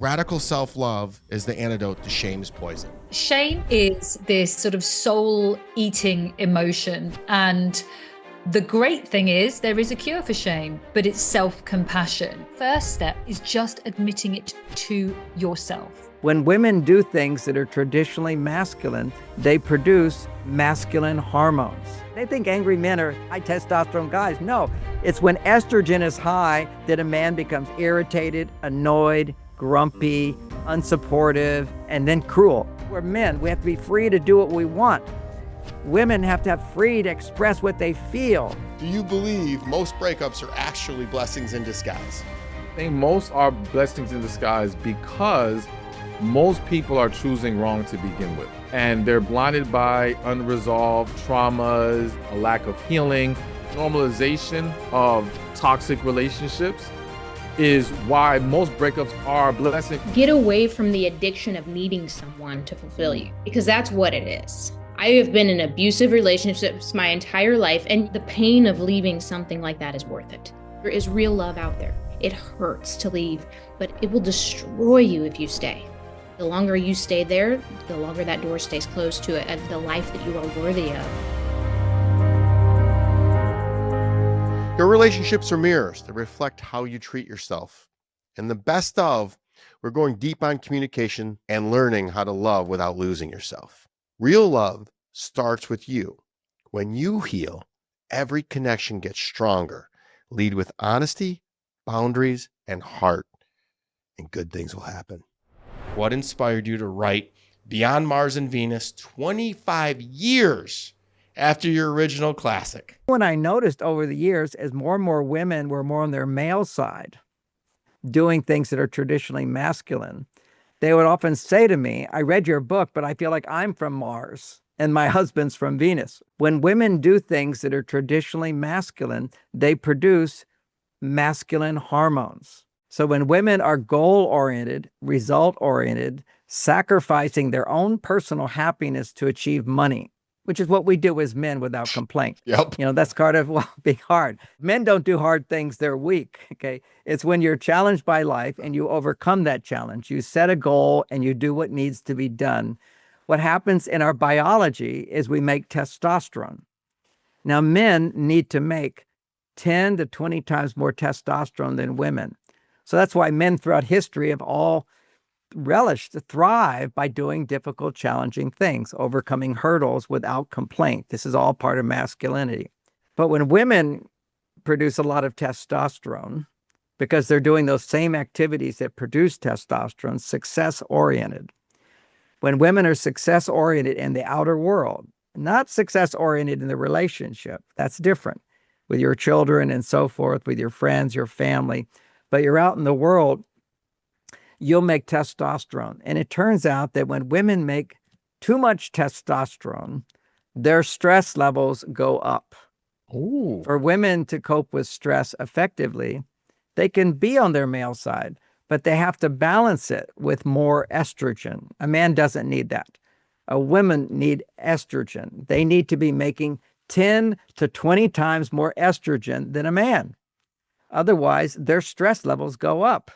Radical self-love is the antidote to shame's poison. Shame is this sort of soul-eating emotion. And the great thing is there is a cure for shame, but it's self-compassion. First step is just admitting it to yourself. When women do things that are traditionally masculine, they produce masculine hormones. They think angry men are high testosterone guys. No, it's when estrogen is high that a man becomes irritated, annoyed, grumpy, unsupportive, and then cruel. We're men. We have to be free to do what we want. Women have to have free to express what they feel. Do you believe most breakups are actually blessings in disguise? I think most are blessings in disguise because most people are choosing wrong to begin with. And they're blinded by unresolved traumas, a lack of healing. Normalization of toxic relationships is why most breakups are a blessing. Get away from the addiction of needing someone to fulfill you, because that's what it is. I have been in abusive relationships my entire life, and the pain of leaving something like that is worth it. There is real love out there. It hurts to leave, but it will destroy you if you stay. The longer you stay there, the longer that door stays closed to the life that you are worthy of. Your relationships are mirrors that reflect how you treat yourself. And the best of, we're going deep on communication and learning how to love without losing yourself. Real love starts with you. When you heal, every connection gets stronger. Lead with honesty, boundaries, and heart, and good things will happen. What inspired you to write Beyond Mars and Venus 25 years after your original classic? What I noticed over the years is more and more women were more on their male side, doing things that are traditionally masculine. They would often say to me, I read your book, but I feel like I'm from Mars and my husband's from Venus. When women do things that are traditionally masculine, they produce masculine hormones. So when women are goal-oriented, result-oriented, sacrificing their own personal happiness to achieve money, which is what we do as men without complaint. Yep. That's part of, being hard. Men don't do hard things, they're weak, okay? It's when you're challenged by life and you overcome that challenge. You set a goal and you do what needs to be done. What happens in our biology is we make testosterone. Now, men need to make 10 to 20 times more testosterone than women. So that's why men throughout history have all relished to thrive by doing difficult, challenging things, overcoming hurdles without complaint. This is all part of masculinity. But when women produce a lot of testosterone, because they're doing those same activities that produce testosterone, success-oriented. When women are success-oriented in the outer world, not success-oriented in the relationship, that's different, with your children and so forth, with your friends, your family, but you're out in the world, you'll make testosterone. And it turns out that when women make too much testosterone, their stress levels go up. Ooh. For women to cope with stress effectively, they can be on their male side, but they have to balance it with more estrogen. A man doesn't need that. Women need estrogen. They need to be making 10 to 20 times more estrogen than a man. Otherwise, their stress levels go up.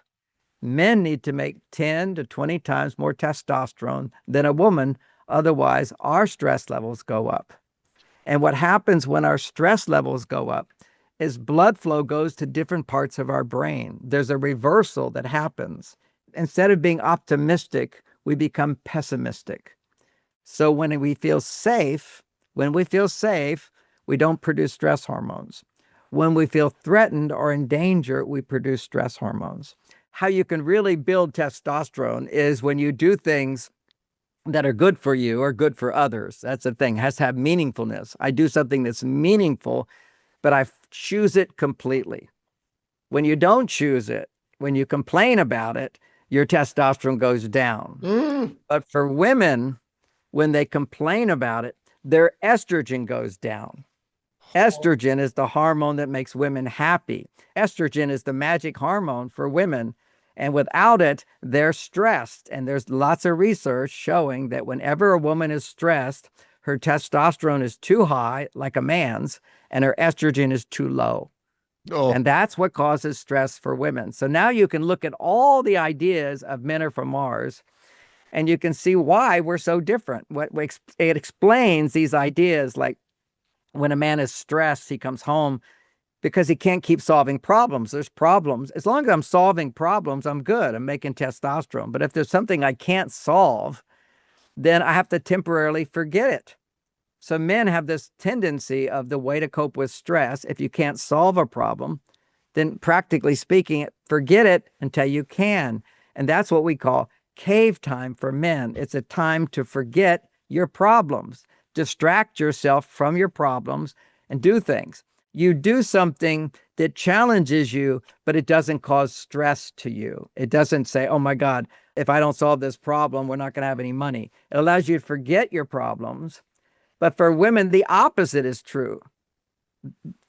Men need to make 10 to 20 times more testosterone than a woman. Otherwise, our stress levels go up. And what happens when our stress levels go up is blood flow goes to different parts of our brain. There's a reversal that happens. Instead of being optimistic, we become pessimistic. So when we feel safe, we don't produce stress hormones. When we feel threatened or in danger, we produce stress hormones. How you can really build testosterone is when you do things that are good for you or good for others. That's the thing. It has to have meaningfulness. I do something that's meaningful, but I choose it completely. When you don't choose it, when you complain about it, your testosterone goes down. But for women, when they complain about it, their estrogen goes down. Estrogen is the hormone that makes women happy. Estrogen is the magic hormone for women. And without it, they're stressed. And there's lots of research showing that whenever a woman is stressed, her testosterone is too high, like a man's, and her estrogen is too low. Oh, And that's what causes stress for women. So now you can look at all the ideas of men are from Mars, and you can see why we're so different. It explains these ideas, like when a man is stressed, he comes home because he can't keep solving problems. There's problems. As long as I'm solving problems, I'm good. I'm making testosterone. But if there's something I can't solve, then I have to temporarily forget it. So men have this tendency of the way to cope with stress. If you can't solve a problem, then practically speaking, forget it until you can. And that's what we call cave time for men. It's a time to forget your problems, distract yourself from your problems, and do things. You do something that challenges you, but it doesn't cause stress to you. It doesn't say, oh my God, if I don't solve this problem, we're not going to have any money. It allows you to forget your problems. But for women, the opposite is true.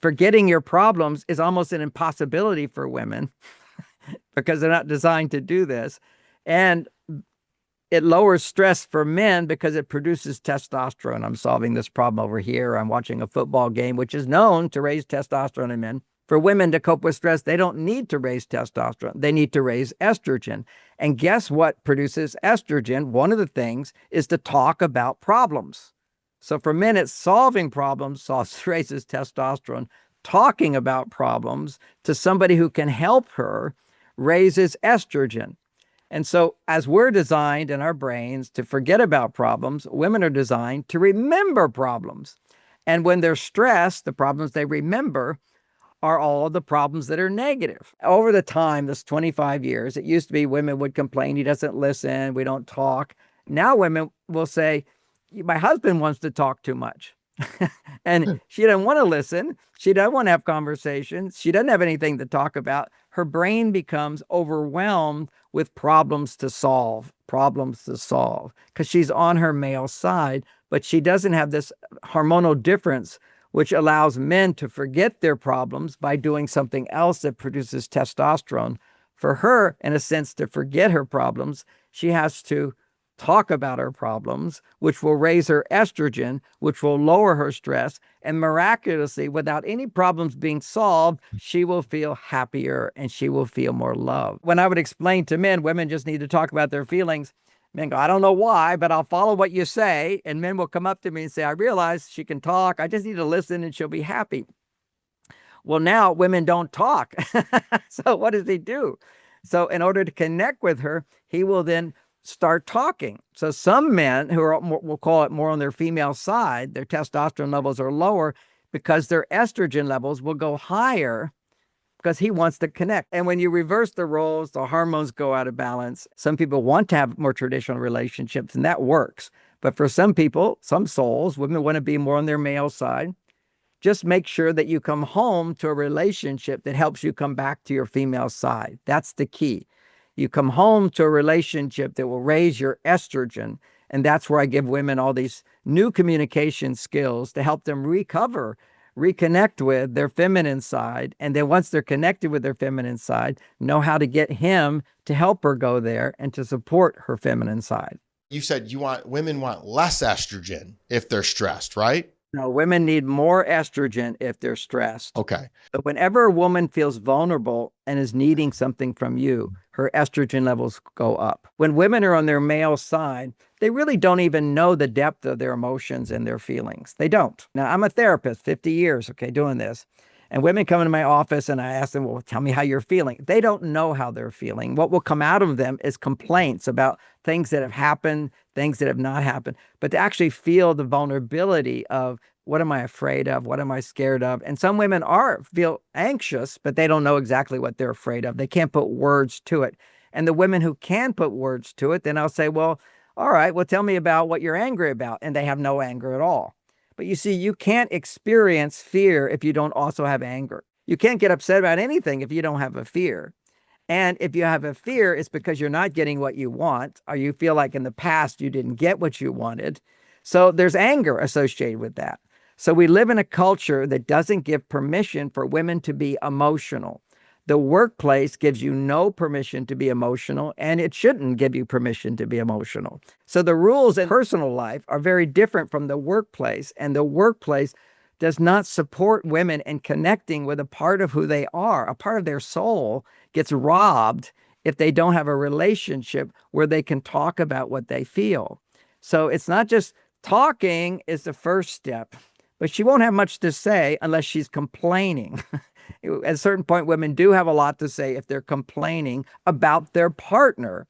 Forgetting your problems is almost an impossibility for women because they're not designed to do this. And it lowers stress for men because it produces testosterone. I'm solving this problem over here. I'm watching a football game, which is known to raise testosterone in men. For women to cope with stress, they don't need to raise testosterone. They need to raise estrogen. And guess what produces estrogen? One of the things is to talk about problems. So for men, it's solving problems, raises testosterone. Talking about problems to somebody who can help her raises estrogen. And so as we're designed in our brains to forget about problems, women are designed to remember problems. And when they're stressed, the problems they remember are all of the problems that are negative. Over the time, this 25 years, it used to be women would complain, he doesn't listen, we don't talk. Now women will say, my husband wants to talk too much. And she doesn't want to listen. She doesn't want to have conversations. She doesn't have anything to talk about. Her brain becomes overwhelmed with problems to solve, because she's on her male side, but she doesn't have this hormonal difference, which allows men to forget their problems by doing something else that produces testosterone. For her, in a sense, to forget her problems, she has to talk about her problems, which will raise her estrogen, which will lower her stress. And miraculously, without any problems being solved, she will feel happier and she will feel more loved. When I would explain to men, women just need to talk about their feelings, men go, I don't know why, but I'll follow what you say. And men will come up to me and say, I realize she can talk. I just need to listen and she'll be happy. Well, now women don't talk. So what does he do? So in order to connect with her, he will then start talking. So some men who are, we'll call it more on their female side, their testosterone levels are lower because their estrogen levels will go higher because he wants to connect. And when you reverse the roles, the hormones go out of balance. Some people want to have more traditional relationships, and that works. But for some people, some souls, women want to be more on their male side. Just make sure that you come home to a relationship that helps you come back to your female side. That's the key. You come home to a relationship that will raise your estrogen. And that's where I give women all these new communication skills to help them recover, reconnect with their feminine side. And then once they're connected with their feminine side, know how to get him to help her go there and to support her feminine side. You said women want less estrogen if they're stressed, right? No, women need more estrogen if they're stressed. Okay. But whenever a woman feels vulnerable and is needing something from you, her estrogen levels go up. When women are on their male side, they really don't even know the depth of their emotions and their feelings. They don't. Now, I'm a therapist, 50 years, doing this. And women come into my office and I ask them, well, tell me how you're feeling. They don't know how they're feeling. What will come out of them is complaints about things that have happened, things that have not happened. But to actually feel the vulnerability of what am I afraid of? What am I scared of? And some women feel anxious, but they don't know exactly what they're afraid of. They can't put words to it. And the women who can put words to it, then I'll say, well, all right, well, tell me about what you're angry about. And they have no anger at all. But you see, you can't experience fear if you don't also have anger. You can't get upset about anything if you don't have a fear. And if you have a fear, it's because you're not getting what you want, or you feel like in the past you didn't get what you wanted. So there's anger associated with that. So we live in a culture that doesn't give permission for women to be emotional. The workplace gives you no permission to be emotional, and it shouldn't give you permission to be emotional. So the rules in personal life are very different from the workplace, and the workplace does not support women in connecting with a part of who they are. A part of their soul gets robbed if they don't have a relationship where they can talk about what they feel. So it's not just talking is the first step, but she won't have much to say unless she's complaining. At a certain point, women do have a lot to say if they're complaining about their partner.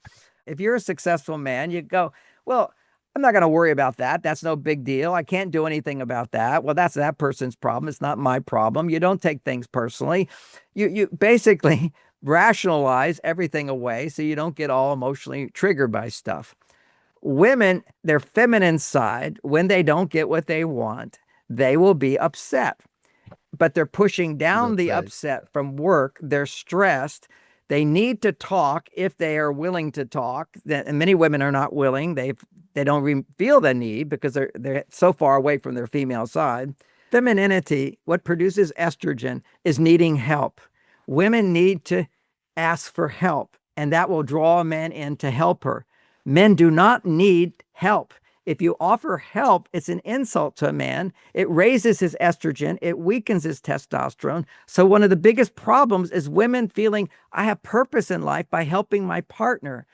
If you're a successful man, you go, well, I'm not going to worry about that. That's no big deal. I can't do anything about that. Well, that's that person's problem. It's not my problem. You don't take things personally. You basically rationalize everything away so you don't get all emotionally triggered by stuff. Women, their feminine side, when they don't get what they want, they will be upset. But they're pushing down the upset from work. They're stressed. They need to talk if they are willing to talk. And many women are not willing. They don't feel the need because they're so far away from their female side. Femininity, what produces estrogen, is needing help. Women need to ask for help, and that will draw a man in to help her. Men do not need help. If you offer help, it's an insult to a man. It raises his estrogen. It weakens his testosterone. So one of the biggest problems is women feeling, I have purpose in life by helping my partner.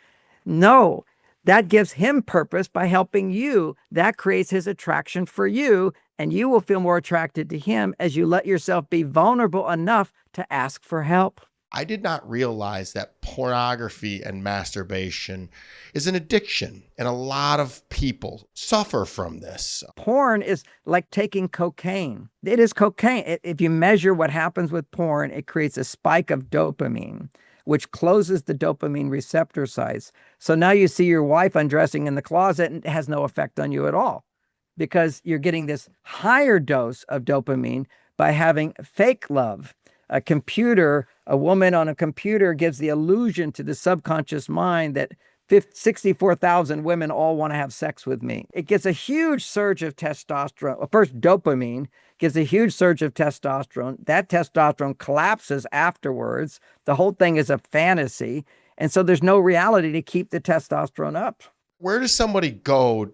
No, that gives him purpose by helping you. That creates his attraction for you, and you will feel more attracted to him as you let yourself be vulnerable enough to ask for help. I did not realize that pornography and masturbation is an addiction, and a lot of people suffer from this. Porn is like taking cocaine. It is cocaine. If you measure what happens with porn, it creates a spike of dopamine, which closes the dopamine receptor sites. So now you see your wife undressing in the closet and it has no effect on you at all because you're getting this higher dose of dopamine by having fake love. A woman on a computer gives the illusion to the subconscious mind that 64,000 women all want to have sex with me. It gets a huge surge of testosterone. Well, first, dopamine gives a huge surge of testosterone. That testosterone collapses afterwards. The whole thing is a fantasy. And so there's no reality to keep the testosterone up. Where does somebody go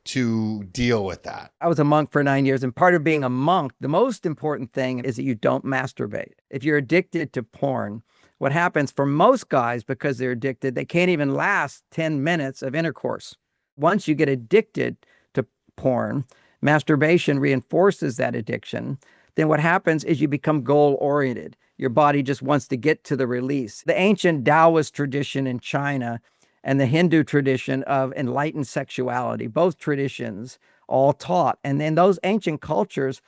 to deal with that? I was a monk for 9 years, and part of being a monk, the most important thing is that you don't masturbate. If you're addicted to porn, what happens for most guys, because they're addicted, they can't even last 10 minutes of intercourse. Once you get addicted to porn, masturbation reinforces that addiction. Then what happens is you become goal-oriented. Your body just wants to get to the release. The ancient Taoist tradition in China and the Hindu tradition of enlightened sexuality, both traditions all taught. And in those ancient cultures,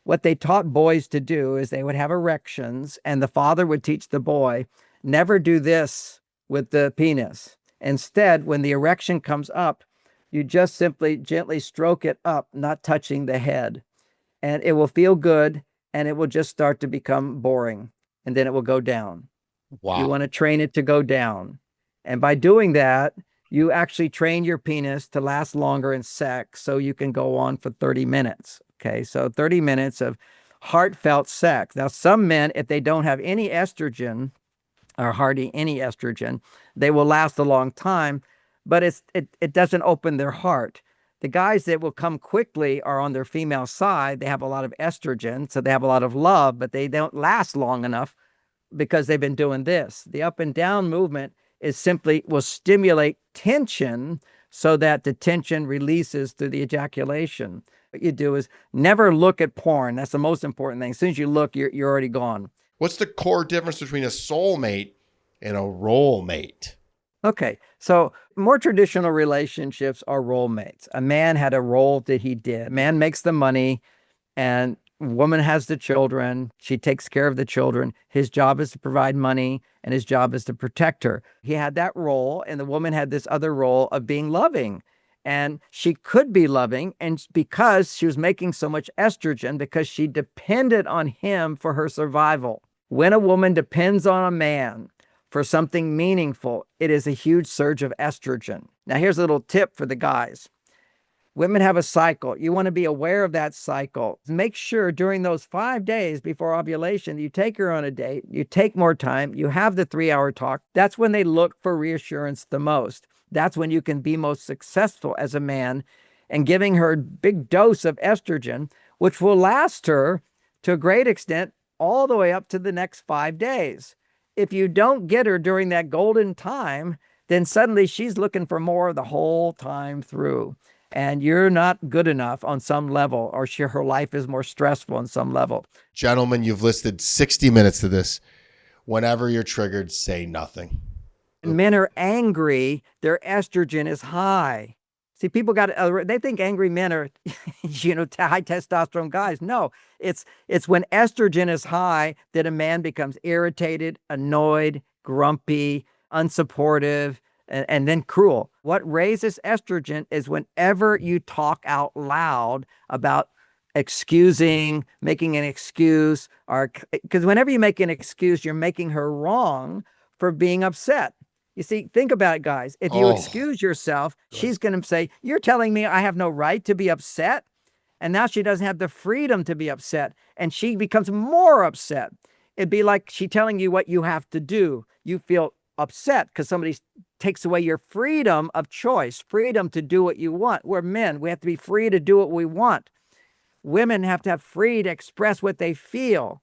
what they taught boys to do is they would have erections, and the father would teach the boy, never do this with the penis. Instead, when the erection comes up, you just simply gently stroke it up, not touching the head. And it will feel good, and it will just start to become boring, and then it will go down. Wow. You want to train it to go down. And by doing that, you actually train your penis to last longer in sex so you can go on for 30 minutes. Okay, so 30 minutes of heartfelt sex. Now, some men, if they don't have any estrogen or hardly any estrogen, they will last a long time, but it doesn't open their heart. The guys that will come quickly are on their female side. They have a lot of estrogen, so they have a lot of love, but they don't last long enough because they've been doing this. The up and down movement is simply will stimulate tension so that the tension releases through the ejaculation. What you do is never look at porn. That's the most important thing. As soon as you look, you're already gone. What's the core difference between a soulmate and a role mate? Okay, so more traditional relationships are role mates. A man had a role that he did. A man makes the money and woman has the children. She takes care of the children. His job is to provide money and his job is to protect her. He had that role, and the woman had this other role of being loving. And she could be loving, and because she was making so much estrogen, because she depended on him for her survival. When a woman depends on a man for something meaningful, it is a huge surge of estrogen. Now, here's a little tip for the guys. Women have a cycle. You want to be aware of that cycle. Make sure during those 5 days before ovulation, you take her on a date, you take more time, you have the 3-hour talk. That's when they look for reassurance the most. That's when you can be most successful as a man. And giving her a big dose of estrogen which will last her to a great extent all the way up to the next 5 days. If you don't get her during that golden time, then suddenly she's looking for more the whole time through. And you're not good enough on some level, or her life is more stressful on some level. Gentlemen, you've listed 60 minutes to this. Whenever you're triggered, say nothing. Men are angry, their estrogen is high. See, people they think angry men are, high testosterone guys. No, it's when estrogen is high that a man becomes irritated, annoyed, grumpy, unsupportive, and then cruel. What raises estrogen is whenever you talk out loud about excusing, making an excuse, or because whenever you make an excuse, you're making her wrong for being upset. You see, think about it, guys. If you excuse yourself, she's going to say, you're telling me I have no right to be upset? And now she doesn't have the freedom to be upset. And she becomes more upset. It'd be like she telling you what you have to do. You feel upset because somebody takes away your freedom of choice, freedom to do what you want. We're men. We have to be free to do what we want. Women have to have free to express what they feel.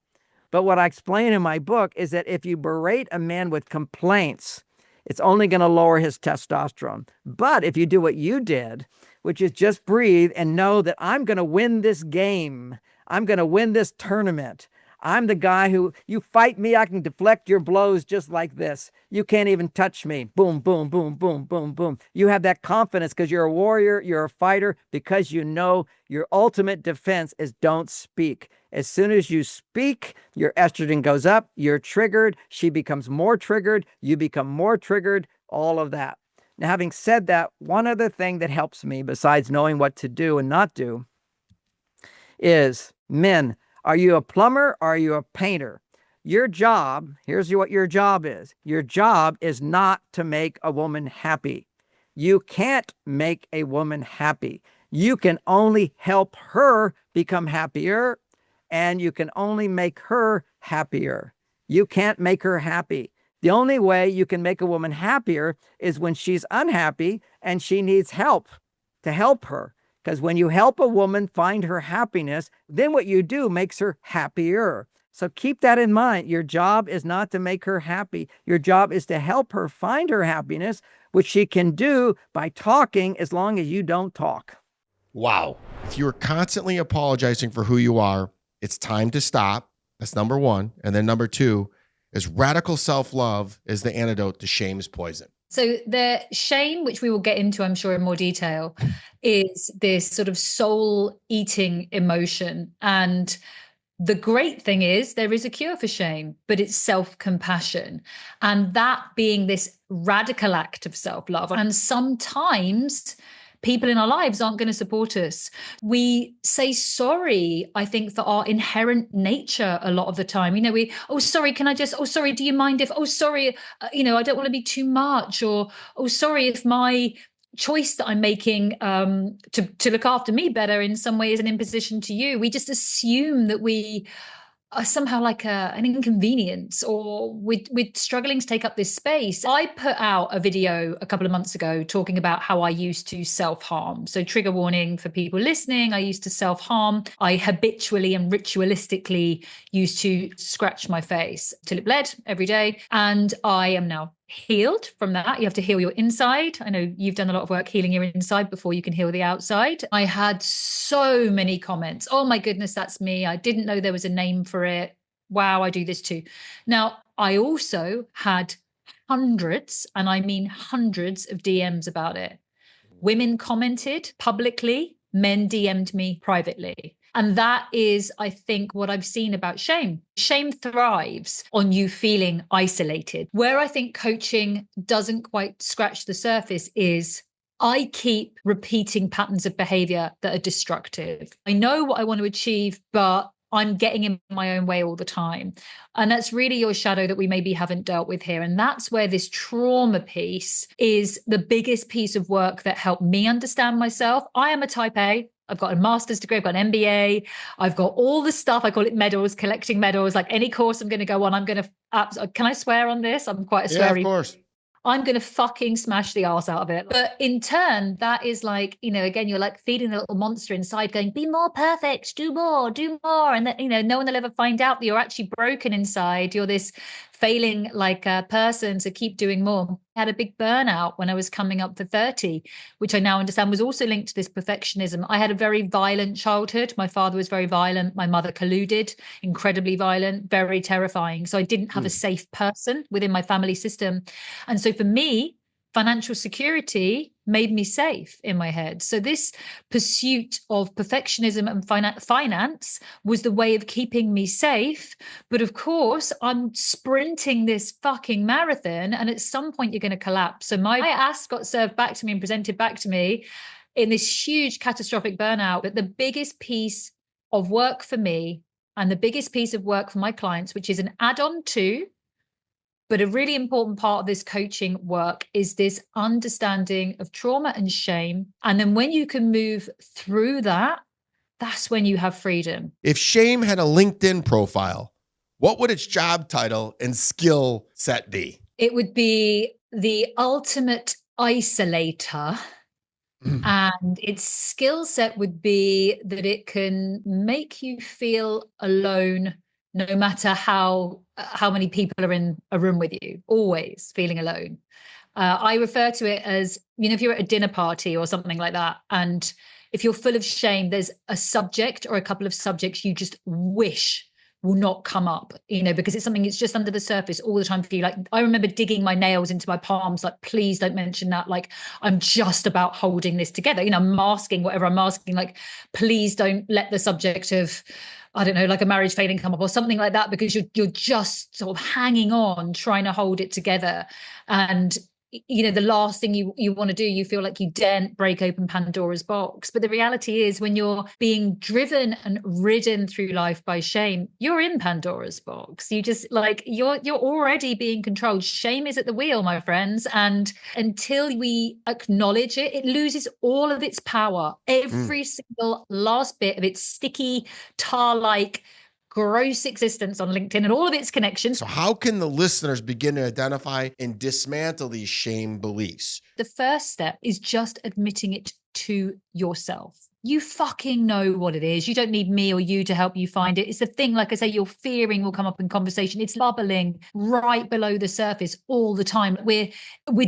But what I explain in my book is that if you berate a man with complaints, it's only going to lower his testosterone. But if you do what you did, which is just breathe and know that I'm going to win this game, I'm going to win this tournament. I'm the guy who, you fight me, I can deflect your blows just like this. You can't even touch me. Boom, boom, boom, boom, boom, boom. You have that confidence because you're a warrior, you're a fighter, because you know your ultimate defense is don't speak. As soon as you speak, your estrogen goes up, you're triggered, she becomes more triggered, you become more triggered, all of that. Now, having said that, one other thing that helps me besides knowing what to do and not do is, men, are you a plumber or are you a painter? Your job, here's what your job is. Your job is not to make a woman happy. You can't make a woman happy. You can only help her become happier, and you can only make her happier. You can't make her happy. The only way you can make a woman happier is when she's unhappy and she needs help to help her. Because when you help a woman find her happiness, then what you do makes her happier. So keep that in mind. Your job is not to make her happy. Your job is to help her find her happiness, which she can do by talking as long as you don't talk. Wow. If you're constantly apologizing for who you are, it's time to stop. That's number one. And then number two is radical self-love is the antidote to shame's poison. So the shame, which we will get into, I'm sure, in more detail, is this sort of soul-eating emotion. And the great thing is there is a cure for shame, but it's self-compassion. And that being this radical act of self-love. And sometimes people in our lives aren't going to support us. We say sorry, I think, for our inherent nature a lot of the time. Sorry, sorry, do you mind if, sorry, I don't want to be too much, or, sorry if my choice that I'm making to look after me better in some way is an imposition to you. We just assume that we are somehow like an inconvenience, or we're struggling to take up this space. I put out a video a couple of months ago talking about how I used to self-harm. So trigger warning for people listening, I used to self-harm. I habitually and ritualistically used to scratch my face till it bled every day. And I am now healed from that. You have to heal your inside. I know you've done a lot of work healing your inside before you can heal the outside. I had so many comments. Oh my goodness, that's me. I didn't know there was a name for it. Wow, I do this too. Now, I also had hundreds, and I mean hundreds of DMs about it. Women commented publicly, men DM'd me privately. And that is, I think, what I've seen about shame. Shame thrives on you feeling isolated. Where I think coaching doesn't quite scratch the surface is I keep repeating patterns of behavior that are destructive. I know what I want to achieve, but I'm getting in my own way all the time. And that's really your shadow that we maybe haven't dealt with here. And that's where this trauma piece is the biggest piece of work that helped me understand myself. I am a type A. I've got a master's degree, I've got an MBA, I've got all the stuff. I call it medals, collecting medals. Like any course I'm going to go on, I'm going to, can I swear on this? I'm quite a sweary. Yeah, of course. I'm going to fucking smash the ass out of it. But in turn, that is like, again, you're like feeding the little monster inside going, be more perfect, do more. And that, no one will ever find out that you're actually broken inside. You're this failing like a person to keep doing more. I had a big burnout when I was coming up for 30, which I now understand was also linked to this perfectionism. I had a very violent childhood. My father was very violent. My mother colluded, incredibly violent, very terrifying. So I didn't have a safe person within my family system. And so for me, financial security made me safe in my head. So this pursuit of perfectionism and finance was the way of keeping me safe. But of course, I'm sprinting this fucking marathon, and at some point you're going to collapse. So my ass got served back to me and presented back to me in this huge catastrophic burnout. But the biggest piece of work for me and the biggest piece of work for my clients, which is an add-on to, but a really important part of this coaching work, is this understanding of trauma and shame. And then when you can move through that, that's when you have freedom. If shame had a LinkedIn profile, what would its job title and skill set be? It would be the ultimate isolator. And its skill set would be that it can make you feel alone no matter how many people are in a room with you, always feeling alone. I refer to it as, if you're at a dinner party or something like that, and if you're full of shame, there's a subject or a couple of subjects you just wish will not come up, because it's something that's just under the surface all the time for you. Like, I remember digging my nails into my palms, like, please don't mention that. Like, I'm just about holding this together. I'm masking whatever I'm masking. Like, please don't let the subject of, I don't know, like a marriage failing come up or something like that, because you're just sort of hanging on, trying to hold it together. And the last thing you want to do, you feel like you daren't break open Pandora's box. But the reality is, when you're being driven and ridden through life by shame, you're in Pandora's box. You just you're already being controlled. Shame is at the wheel, my friends. And until we acknowledge it, it loses all of its power. Every single last bit of its sticky, tar-like, gross existence on LinkedIn and all of its connections. So how can the listeners begin to identify and dismantle these shame beliefs? The first step is just admitting it to yourself. You fucking know what it is. You don't need me or you to help you find it. It's the thing, like I say, you're fearing will come up in conversation. It's bubbling right below the surface all the time. We're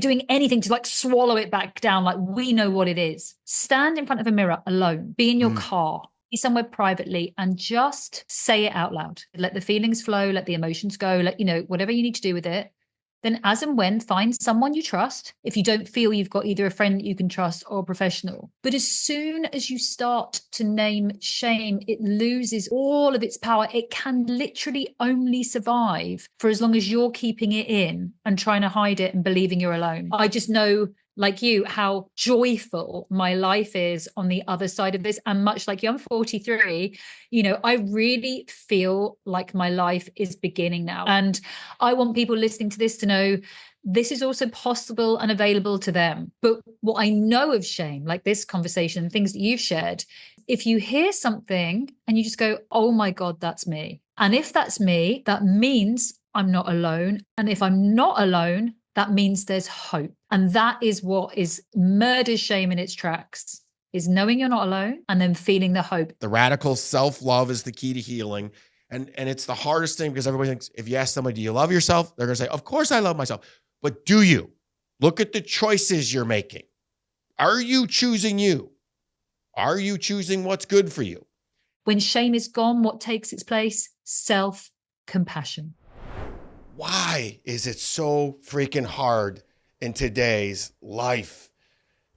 doing anything to swallow it back down. Like, we know what it is. Stand in front of a mirror alone. Be in your car. Be somewhere privately and just say it out loud. Let the feelings flow, let the emotions go, let whatever you need to do with it. Then as and when, find someone you trust if you don't feel you've got either a friend that you can trust or a professional. But as soon as you start to name shame, it loses all of its power. It can literally only survive for as long as you're keeping it in and trying to hide it and believing you're alone. I just know, like you, how joyful my life is on the other side of this. And much like you, I'm 43, I really feel like my life is beginning now. And I want people listening to this to know this is also possible and available to them. But what I know of shame, like this conversation, things that you've shared, if you hear something and you just go, oh my God, that's me. And if that's me, that means I'm not alone. And if I'm not alone, that means there's hope. And that is what is murders shame in its tracks, is knowing you're not alone and then feeling the hope. The radical self-love is the key to healing. And it's the hardest thing, because everybody thinks, if you ask somebody, do you love yourself? They're going to say, of course I love myself. But do you? Look at the choices you're making. Are you choosing you? Are you choosing what's good for you? When shame is gone, what takes its place? Self-compassion. Why is it so freaking hard in today's life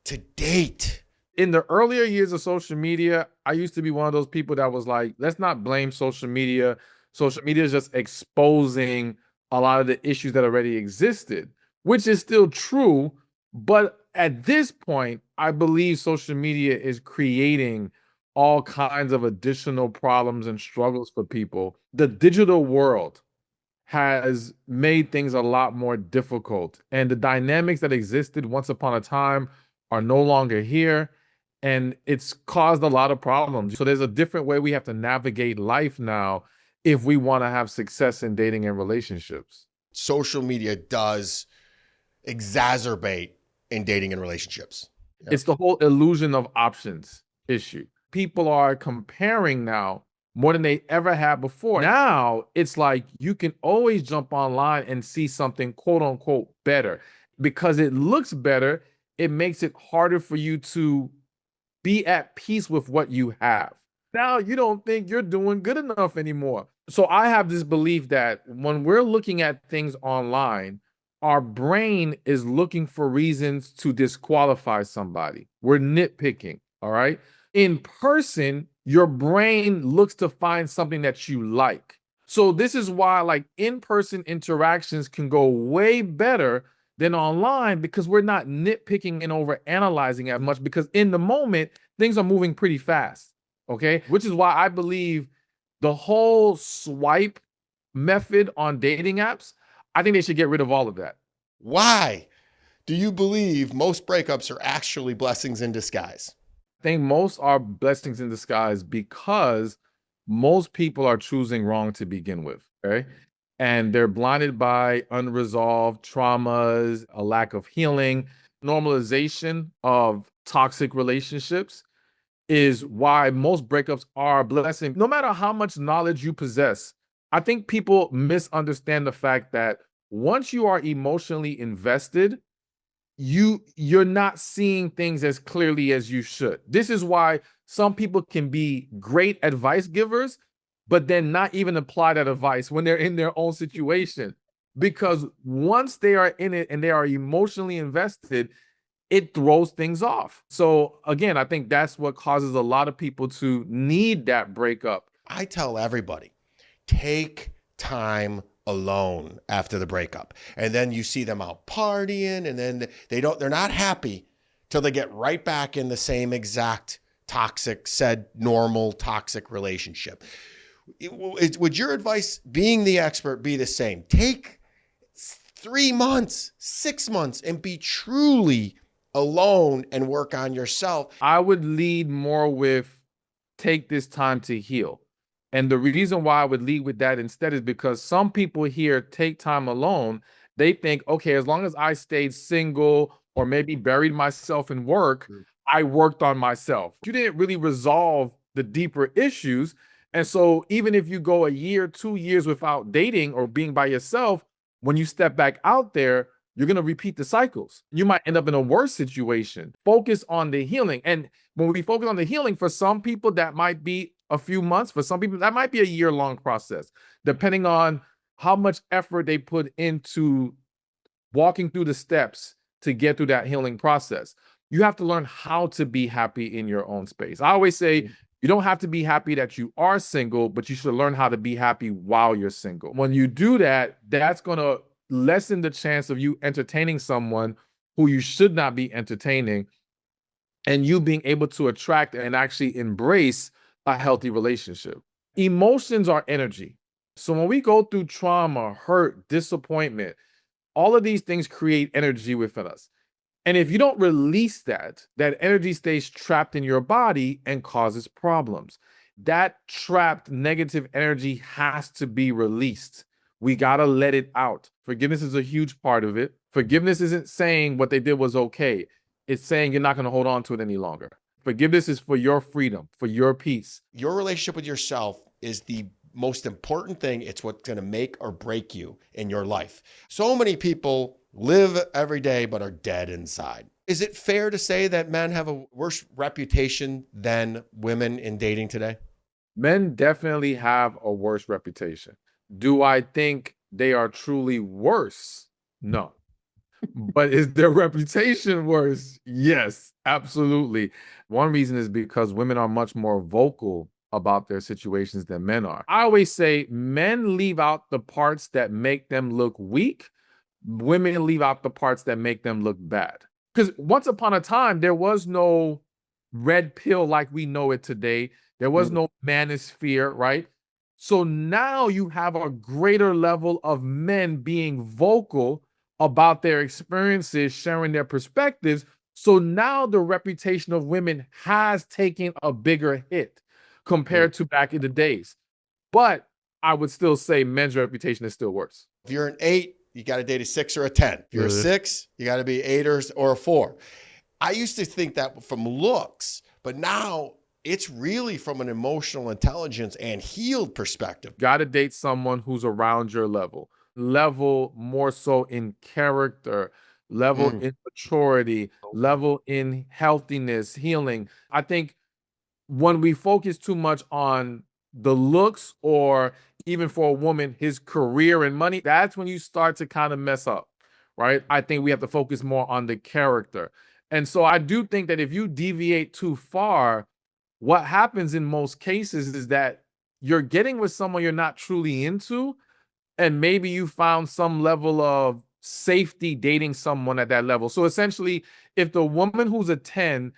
to date? In the earlier years of social media, I used to be one of those people that was like, let's not blame social media. Social media is just exposing a lot of the issues that already existed, which is still true. But at this point, I believe social media is creating all kinds of additional problems and struggles for people. The digital world has made things a lot more difficult, and the dynamics that existed once upon a time are no longer here, and it's caused a lot of problems. So there's a different way we have to navigate life now if we want to have success in dating and relationships. Social media does exacerbate in dating and relationships. Yep. It's the whole illusion of options issue. People are comparing now more than they ever have before. Now it's like you can always jump online and see something quote unquote better. Because it looks better, it makes it harder for you to be at peace with what you have. Now you don't think you're doing good enough anymore. So I have this belief that when we're looking at things online, our brain is looking for reasons to disqualify somebody. We're nitpicking, all right? In person, your brain looks to find something that you like. So this is why like in-person interactions can go way better than online, because we're not nitpicking and overanalyzing as much, because in the moment, things are moving pretty fast, okay? Which is why I believe the whole swipe method on dating apps, I think they should get rid of all of that. Why do you believe most breakups are actually blessings in disguise? I think most are blessings in disguise because most people are choosing wrong to begin with, okay? And they're blinded by unresolved traumas, a lack of healing. Normalization of toxic relationships is why most breakups are a blessing. No matter how much knowledge you possess, I think people misunderstand the fact that once you are emotionally invested, you're not seeing things as clearly as you should. This is why some people can be great advice givers, but then not even apply that advice when they're in their own situation. Because once they are in it and they are emotionally invested, it throws things off. So again, I think that's what causes a lot of people to need that breakup. I tell everybody, take time alone after the breakup. And then you see them out partying, and then they're not happy till they get right back in the same exact toxic, normal toxic relationship. Would your advice, being the expert, be the same? Take 3 months, 6 months, and be truly alone and work on yourself. I would lead more with take this time to heal. And the reason why I would lead with that instead is because some people here take time alone. They think, okay, as long as I stayed single or maybe buried myself in work, I worked on myself. You didn't really resolve the deeper issues. And so even if you go a year, 2 years without dating or being by yourself, when you step back out there, you're going to repeat the cycles. You might end up in a worse situation. Focus on the healing. And when we focus on the healing, for some people, that might be a few months. For some people, that might be a year-long process, depending on how much effort they put into walking through the steps to get through that healing process. You have to learn how to be happy in your own space. I always say, you don't have to be happy that you are single, but you should learn how to be happy while you're single. When you do that, that's going to lessen the chance of you entertaining someone who you should not be entertaining, and you being able to attract and actually embrace a healthy relationship. Emotions are energy. So when we go through trauma, hurt, disappointment, all of these things create energy within us. And if you don't release that energy stays trapped in your body and causes problems. That trapped negative energy has to be released. We got to let it out. Forgiveness is a huge part of it. Forgiveness isn't saying what they did was okay. It's saying you're not going to hold on to it any longer. Forgiveness is for your freedom, for your peace. Your relationship with yourself is the most important thing. It's what's going to make or break you in your life. So many people live every day but are dead inside. Is it fair to say that men have a worse reputation than women in dating today? Men definitely have a worse reputation. Do I think they are truly worse? No. But is their reputation worse? Yes, absolutely. One reason is because women are much more vocal about their situations than men are. I always say men leave out the parts that make them look weak. Women leave out the parts that make them look bad. Because once upon a time, there was no red pill like we know it today. There was no manosphere, right? So now you have a greater level of men being vocal about their experiences, sharing their perspectives. So now the reputation of women has taken a bigger hit compared to back in the days. But I would still say men's reputation is still worse. If you're an 8 you got to date a 6 or a 10. If you're a 6, you got to be 8 or a 4. I used to think that from looks, but now it's really from an emotional intelligence and healed perspective. Got to date someone who's around your level more so in character, level in maturity, level in healthiness, healing. I think when we focus too much on the looks, or even for a woman, his career and money, that's when you start to kind of mess up, right? I think we have to focus more on the character. And so I do think that if you deviate too far, what happens in most cases is that you're getting with someone you're not truly into, and maybe you found some level of safety dating someone at that level. So essentially, if the woman who's a 10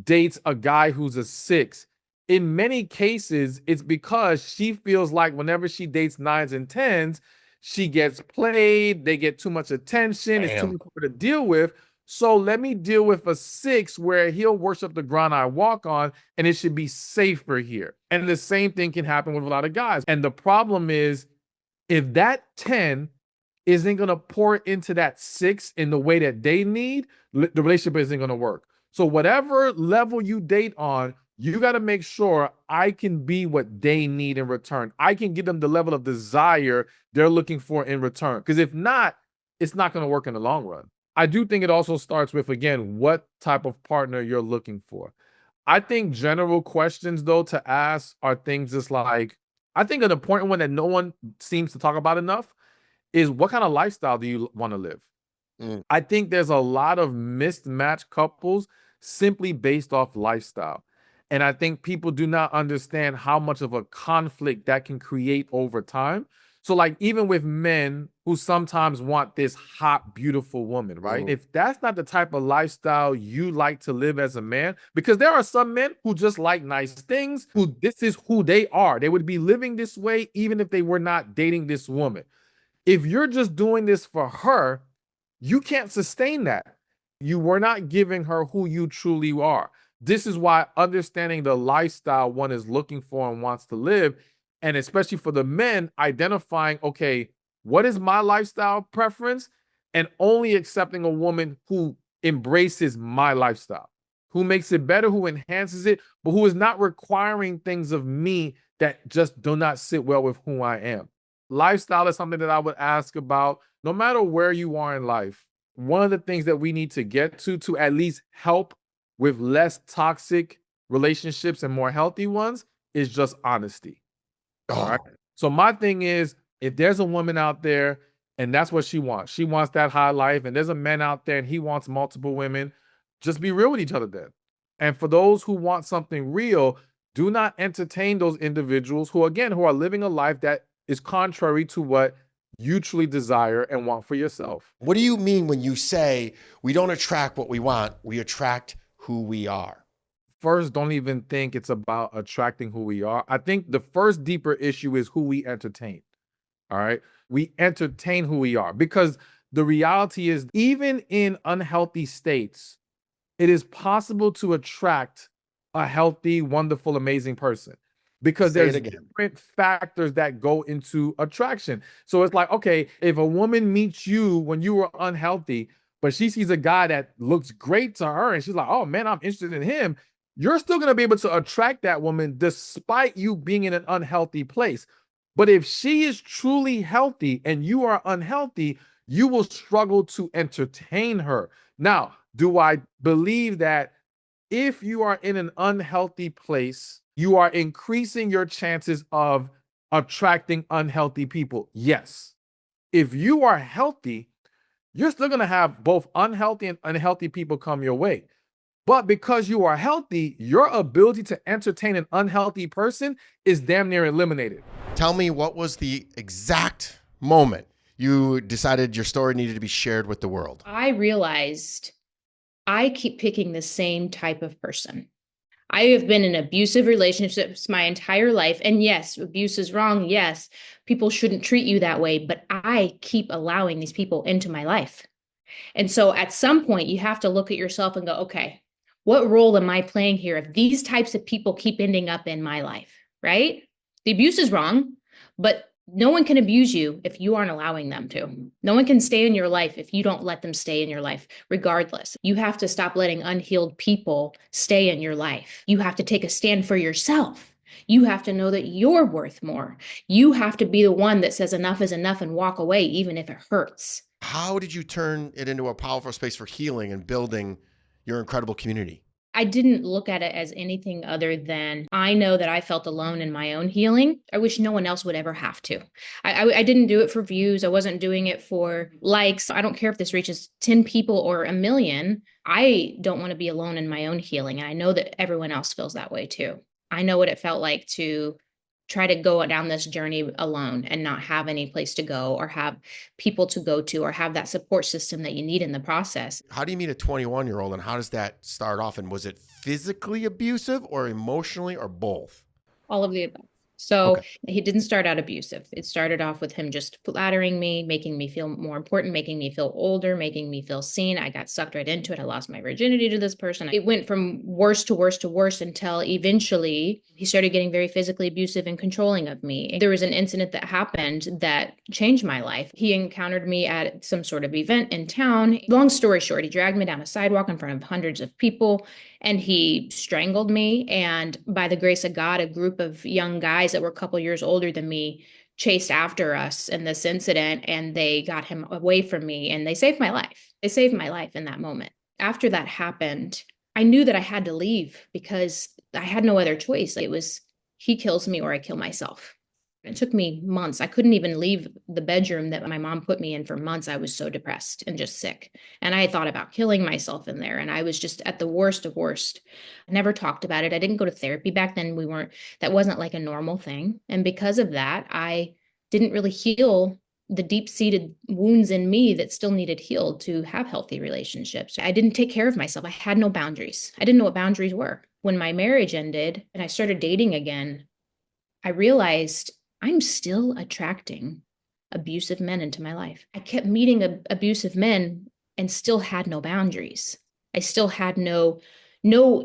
dates a guy who's a 6, in many cases, it's because she feels like whenever she dates 9s and 10s, she gets played, they get too much attention, it's too much for her to deal with. So let me deal with a 6 where he'll worship the ground I walk on, and it should be safer here. And the same thing can happen with a lot of guys. And the problem is, if that 10 isn't going to pour into that 6 in the way that they need, the relationship isn't going to work. So whatever level you date on, you got to make sure I can be what they need in return. I can give them the level of desire they're looking for in return. Because if not, it's not going to work in the long run. I do think it also starts with, again, what type of partner you're looking for. I think general questions, though, to ask are things just like, I think an important one that no one seems to talk about enough is, what kind of lifestyle do you want to live? I think there's a lot of mismatched couples simply based off lifestyle. And I think people do not understand how much of a conflict that can create over time. So like, even with men who sometimes want this hot, beautiful woman, right? If that's not the type of lifestyle you like to live as a man, because there are some men who just like nice things, who this is who they are. They would be living this way even if they were not dating this woman. If you're just doing this for her, you can't sustain that. You were not giving her who you truly are. This is why understanding the lifestyle one is looking for and wants to live, and especially for the men, identifying, okay, what is my lifestyle preference? And only accepting a woman who embraces my lifestyle, who makes it better, who enhances it, but who is not requiring things of me that just do not sit well with who I am. Lifestyle is something that I would ask about no matter where you are in life. One of the things that we need to get to at least help with less toxic relationships and more healthy ones, is just honesty. All right. So my thing is, if there's a woman out there and that's what she wants that high life, and there's a man out there and he wants multiple women, just be real with each other then. And for those who want something real, do not entertain those individuals who are living a life that is contrary to what you truly desire and want for yourself. What do you mean when you say we don't attract what we want, we attract who we are? First, don't even think it's about attracting who we are. I think the first deeper issue is who we entertain. All right. We entertain who we are, because the reality is, even in unhealthy states, it is possible to attract a healthy, wonderful, amazing person, because there's different factors that go into attraction. So it's like, okay, if a woman meets you when you were unhealthy, but she sees a guy that looks great to her and she's like, oh man, I'm interested in him, you're still going to be able to attract that woman despite you being in an unhealthy place. But if she is truly healthy and you are unhealthy, you will struggle to entertain her. Now, do I believe that if you are in an unhealthy place, you are increasing your chances of attracting unhealthy people? Yes. If you are healthy, you're still going to have both unhealthy and unhealthy people come your way. But because you are healthy, your ability to entertain an unhealthy person is damn near eliminated. Tell me, what was the exact moment you decided your story needed to be shared with the world? I realized I keep picking the same type of person. I have been in abusive relationships my entire life. And yes, abuse is wrong. Yes, people shouldn't treat you that way. But I keep allowing these people into my life. And so at some point, you have to look at yourself and go, okay, what role am I playing here if these types of people keep ending up in my life, right? The abuse is wrong, but No one can abuse you if you aren't allowing them to. No one can stay in your life if you don't let them stay in your life, regardless. You have to stop letting unhealed people stay in your life. You have to take a stand for yourself. You have to know that you're worth more. You have to be the one that says enough is enough and walk away, even if it hurts. How did you turn it into a powerful space for healing and building your incredible community? I didn't look at it as anything other than I know that I felt alone in my own healing. I wish no one else would ever have to. I didn't do it for views. I wasn't doing it for likes. I don't care if this reaches 10 people or a million. I don't want to be alone in my own healing. And I know that everyone else feels that way too. I know what it felt like to try to go down this journey alone and not have any place to go or have people to go to or have that support system that you need in the process. How do you meet a 21-year-old and how does that start off? And was it physically abusive or emotionally or both? All of the above. So Okay. he didn't start out abusive. It started off with him just flattering me, making me feel more important, making me feel older, making me feel seen. I got sucked right into it. I lost my virginity to this person. It went from worse to worse to worse until eventually he started getting very physically abusive and controlling of me. There was an incident that happened that changed my life. He encountered me at some sort of event in town. Long story short, he dragged me down a sidewalk in front of hundreds of people and he strangled me. And by the grace of God, a group of young guys that were a couple years older than me chased after us in this incident and they got him away from me and they saved my life. They saved my life in that moment. After that happened, I knew that I had to leave because I had no other choice. It was he kills me or I kill myself. It took me months. I couldn't even leave the bedroom that my mom put me in for months. I was so depressed and just sick. And I thought about killing myself in there. And I was just at the worst of worst. I never talked about it. I didn't go to therapy back then. That wasn't like a normal thing. And because of that, I didn't really heal the deep-seated wounds in me that still needed healed to have healthy relationships. I didn't take care of myself. I had no boundaries. I didn't know what boundaries were. When my marriage ended and I started dating again, I realized I'm still attracting abusive men into my life. I kept meeting abusive men and still had no boundaries. I still had no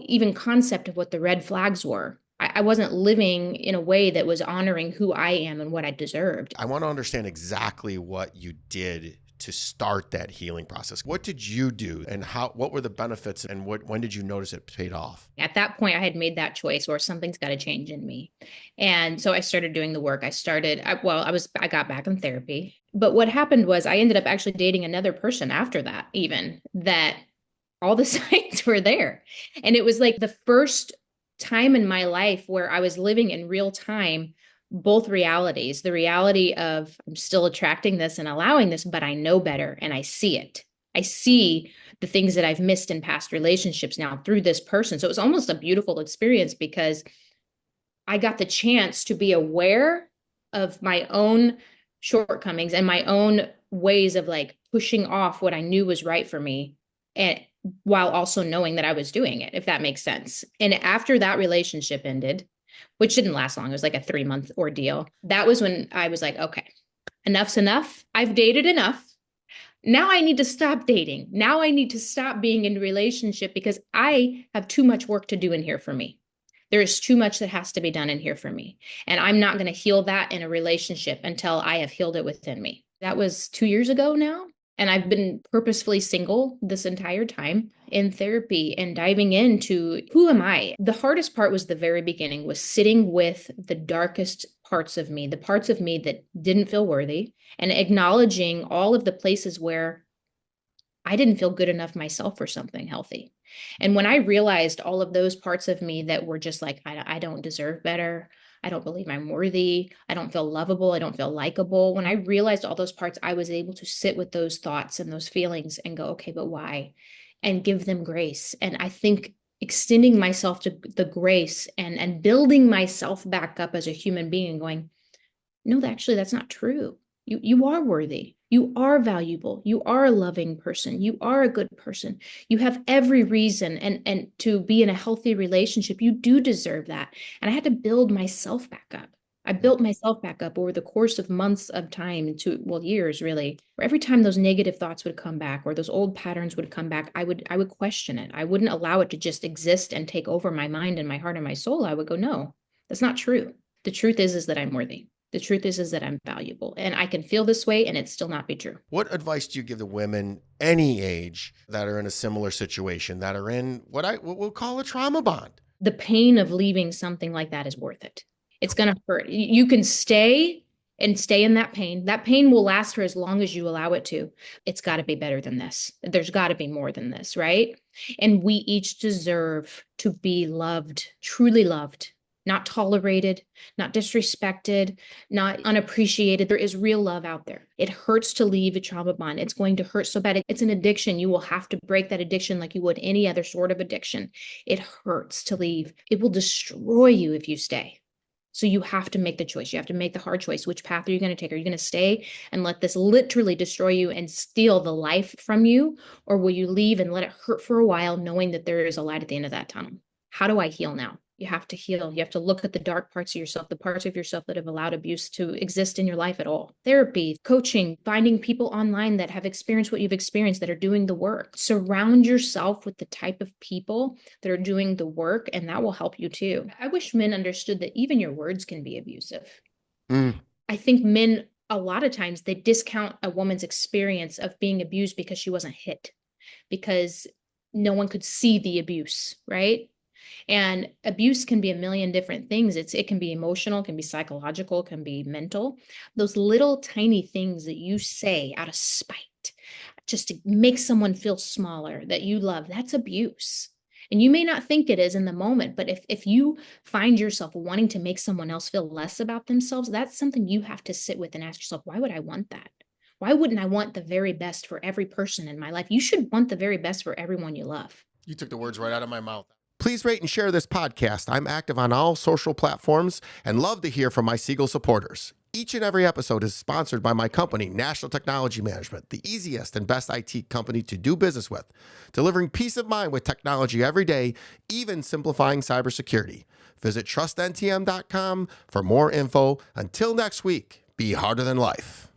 even concept of what the red flags were. I wasn't living in a way that was honoring who I am and what I deserved. I want to understand exactly what you did to start that healing process. What did you do and what were the benefits and when did you notice it paid off? At that point, I had made that choice or something's got to change in me. And so I started doing the work. I got back in therapy. But what happened was I ended up actually dating another person after that, even that all the signs were there. And it was like the first time in my life where I was living in real time both realities, the reality of I'm still attracting this and allowing this, but I know better and I see it. I see the things that I've missed in past relationships now through this person. So it was almost a beautiful experience because I got the chance to be aware of my own shortcomings and my own ways of like pushing off what I knew was right for me, and while also knowing that I was doing it, if that makes sense. And after that relationship ended, which didn't last long, it was like a 3-month ordeal. That was when I was like, okay, enough's enough. I've dated enough. Now I need to stop dating. Now I need to stop being in a relationship because I have too much work to do in here for me. There is too much that has to be done in here for me. And I'm not going to heal that in a relationship until I have healed it within me. That was 2 years ago now. And I've been purposefully single this entire time in therapy and diving into who am I? The hardest part was the very beginning, was sitting with the darkest parts of me, the parts of me that didn't feel worthy, and acknowledging all of the places where I didn't feel good enough myself for something healthy. And when I realized all of those parts of me that were just like, I don't deserve better. I don't believe I'm worthy. I don't feel lovable. I don't feel likable. When I realized all those parts, I was able to sit with those thoughts and those feelings and go, okay, but why? And give them grace. And I think extending myself to the grace and building myself back up as a human being and going, no, actually, that's not true. You are worthy. You are valuable. You are a loving person. You are a good person. You have every reason and to be in a healthy relationship. You do deserve that. And I had to build myself back up. I built myself back up over the course of months of time years really. Where every time those negative thoughts would come back or those old patterns would come back, I would question it. I wouldn't allow it to just exist and take over my mind and my heart and my soul. I would go, no, that's not true. The truth is that I'm worthy. The truth is that I'm valuable and I can feel this way and it still not be true. What advice do you give to women any age that are in a similar situation, that are in what we'll call a trauma bond? The pain of leaving something like that is worth it. It's going to hurt. You can stay in that pain. That pain will last for as long as you allow it to. It's got to be better than this. There's got to be more than this, right? And we each deserve to be loved, truly loved, not tolerated, not disrespected, not unappreciated. There is real love out there. It hurts to leave a trauma bond. It's going to hurt so bad. It's an addiction. You will have to break that addiction like you would any other sort of addiction. It hurts to leave. It will destroy you if you stay. So you have to make the choice. You have to make the hard choice. Which path are you going to take? Are you going to stay and let this literally destroy you and steal the life from you? Or will you leave and let it hurt for a while, knowing that there is a light at the end of that tunnel? How do I heal now? You have to heal. You have to look at the dark parts of yourself, the parts of yourself that have allowed abuse to exist in your life at all. Therapy, coaching, finding people online that have experienced what you've experienced, that are doing the work. Surround yourself with the type of people that are doing the work, and that will help you too. I wish men understood that even your words can be abusive. I think men, a lot of times, they discount a woman's experience of being abused because she wasn't hit, because no one could see the abuse, right? And abuse can be a million different things. It can be emotional, can be psychological, can be mental. Those little tiny things that you say out of spite, just to make someone feel smaller, that you love, that's abuse. And you may not think it is in the moment, but if you find yourself wanting to make someone else feel less about themselves, that's something you have to sit with and ask yourself, why would I want that? Why wouldn't I want the very best for every person in my life? You should want the very best for everyone you love. You took the words right out of my mouth. Please rate and share this podcast. I'm active on all social platforms and love to hear from my Siegel supporters. Each and every episode is sponsored by my company, National Technology Management, the easiest and best IT company to do business with, delivering peace of mind with technology every day, even simplifying cybersecurity. Visit trustntm.com for more info. Until next week, be harder than life.